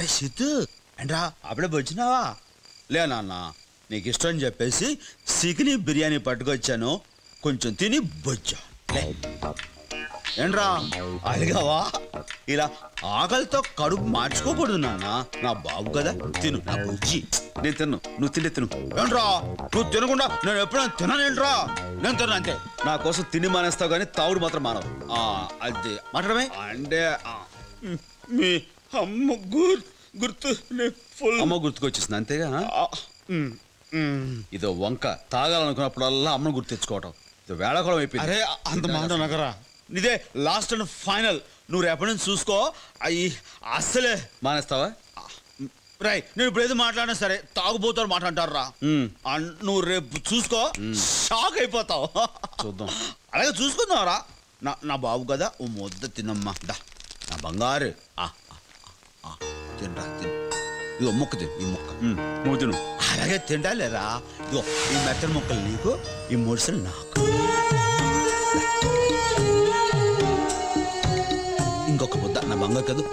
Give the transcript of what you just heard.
అరే సిద్ధు ఏంట్రా అప్పుడే వచ్చినావా? లే నాన్న, నీకు ఇష్టం అని చెప్పేసి చికెన్ బిర్యానీ పట్టుకొచ్చాను, కొంచెం తిని బొజ్జా. ఏంట్రా అలిగావా? ఇలా ఆకలితో కడుపు మార్చుకోకూడదు నాన్న, నా బాబు కదా. తిను నా బుజ్జి. నేను తిన్ను, నువ్వు తింటే తిను. ఏంట్రా నువ్వు తినకుండా నేను ఎప్పుడైనా తిననేంట్రా? నేను తిన్నా అంతే. నా కోసం తిని మానేస్తావు కానీ తావుడు మాత్రం మానవు. అది మాట్లాడమే అంటే మీ అమ్మ గుర్తు అమ్మ గుర్తుకొచ్చేసింది అంతేగా. ఇదో వంక తాగాలనుకున్నప్పుడల్లా అమ్మను గుర్తు తెచ్చుకోవటం ఇది వేళాకోళం అయిపోయింది. అరే అంత మాట నగరా, ఇదే లాస్ట్ అండ్ ఫైనల్. నువ్వు రేపటి నుంచి చూసుకో, అయ్యి అస్సలే మానేస్తావా? రై నేను ఇప్పుడు ఏదో మాట్లాడినా సరే తాగుబోతారు మాట అంటారా. నువ్వు రేపు చూసుకో, షాక్ అయిపోతావు. చూద్దాం, అలాగే చూసుకుందాంరా. నా బాబు కదా, ఓ ముద్ద తినమ్మా. దా నా బంగారు, తినరా తిను. ఇగో ముక్క తిను, ఈ ముక్క నువ్వు తిను. అలాగే తింటాలేరా. ఇగో ఈ మెత్తని ముక్కలు నీకు, ఈ ముడుసలు నాకు. ఇంకొక ముద్ద నా బంగారు కదా.